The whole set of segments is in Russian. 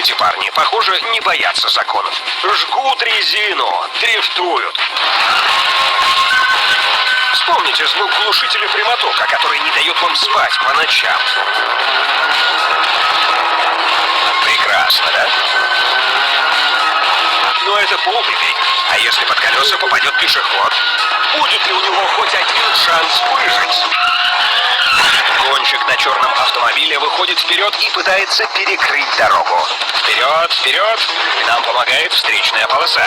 Эти парни, похоже, не боятся законов. Жгут резину, дрифтуют. Вспомните звук глушителя прямотока, который не дает вам спать по ночам. Прекрасно, да? Но это полный фейк. А если под колеса попадет пешеход, будет ли у него хоть один шанс выжить? Гонщик на черном автомобиле выходит вперед и пытается перекрыть дорогу. Вперед, вперед! Нам помогает встречная полоса.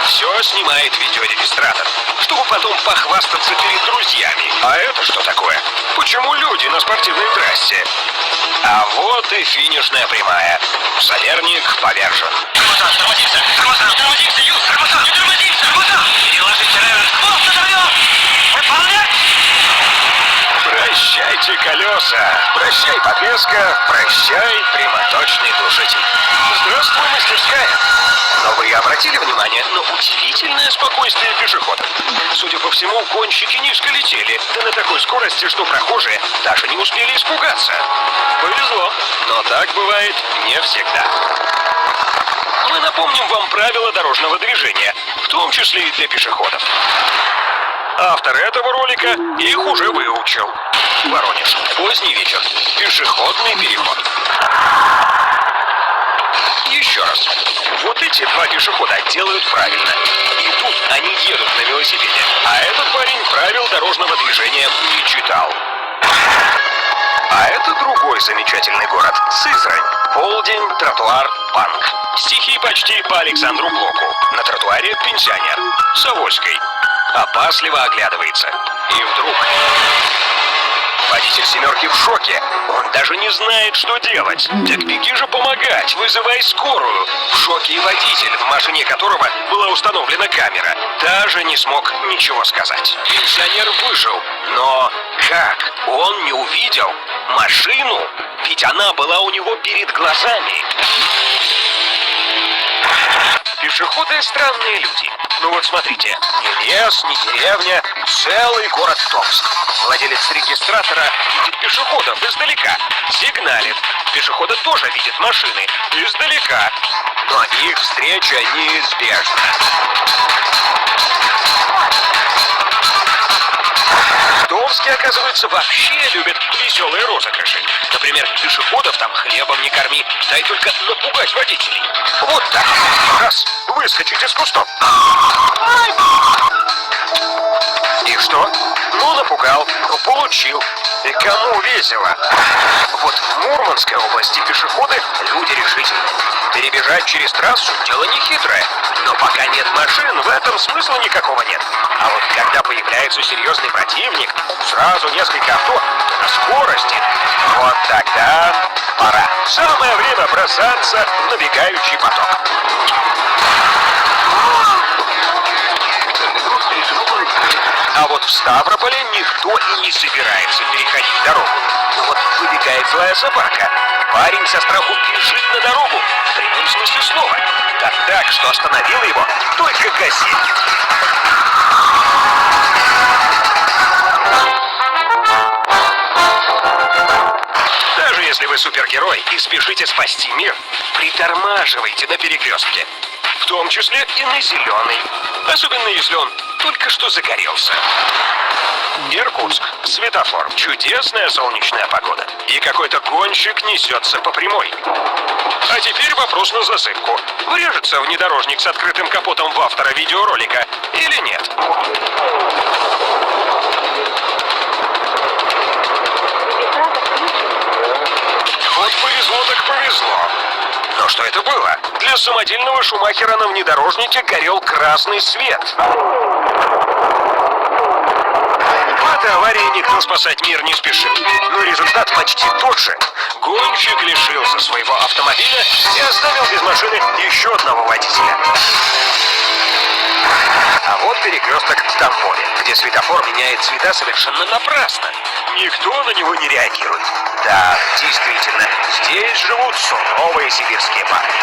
Все снимает видеорегистратор, чтобы потом похвастаться перед друзьями. А это что такое? Почему люди на спортивной трассе? А вот и финишная прямая. Соперник повержен. Тормозимся! Тормозимся, Юс! Не тормозимся! Переложите реверс! Вот, разорвем! Выполнять! Прощайте колеса, прощай подвеска, прощай прямоточный глушитель. Здравствуй, мастерская. Но вы обратили внимание на удивительное спокойствие пешеходов? Судя по всему, гонщики низко летели, да на такой скорости, что прохожие даже не успели испугаться. Повезло, но так бывает не всегда. Мы напомним вам правила дорожного движения, в том числе и для пешеходов. Автор этого ролика их уже выучил. Воронеж. Поздний вечер. Пешеходный переход. Еще раз. Вот эти два пешехода делают правильно. И тут они едут на велосипеде. А этот парень правил дорожного движения не читал. А это другой замечательный город. Сызрань. Полдень, тротуар, банк. Стихи почти по Александру Блоку. На тротуаре пенсионер. С авоськой. Опасливо оглядывается. И вдруг... Водитель «семерки» в шоке. Он даже не знает, что делать. Так беги же помогать, вызывай скорую. В шоке и водитель, в машине которого была установлена камера, даже не смог ничего сказать. Пенсионер выжил. Но как? Он не увидел машину? Ведь она была у него перед глазами. Пешеходы — странные люди. Ну вот смотрите, ни лес, ни деревня, целый город Томск. Владелец регистратора видит пешеходов издалека, сигналит. Пешеходы тоже видят машины издалека. Но их встреча неизбежна. В Томске, оказывается, вообще любят веселые розыгрыши. Например, пешеходов там хлебом не корми, дай только напугать водителей. Вот так. Раз, выскочить из кустов. И что? Ну, напугал, ну, получил. И кому весело? Вот в Мурманской области пешеходы — люди решительные. Перебежать через трассу — дело нехитрое. Но пока нет машин, в этом смысла никакого нет. А вот когда появляется серьезный противник, сразу несколько авто на скорости, вот тогда пора. Самое время бросаться в набегающий поток. А вот в Ставрополе никто и не собирается переходить дорогу. Но вот выбегает злая собака. Парень со страху бежит на дорогу, в прямом смысле слова. Да так, что остановила его только газетник. Даже если вы супергерой и спешите спасти мир, притормаживайте на перекрестке. В том числе и на зеленый. Особенно если он только что загорелся. Иркутск. Светофор. Чудесная солнечная погода. И какой-то гонщик несется по прямой. А теперь вопрос на засыпку. Врежется внедорожник с открытым капотом в автора видеоролика или нет? Вот повезло так повезло. Но что это было? Для самодельного Шумахера на внедорожнике горел красный свет. В этой аварии никто спасать мир не спешил. Но результат почти тот же. Гонщик лишился своего автомобиля и оставил без машины еще одного водителя. А вот перекресток в Тамбове, где светофор меняет цвета совершенно напрасно. Никто на него не реагирует. Да, действительно, здесь живут суровые сибирские парни.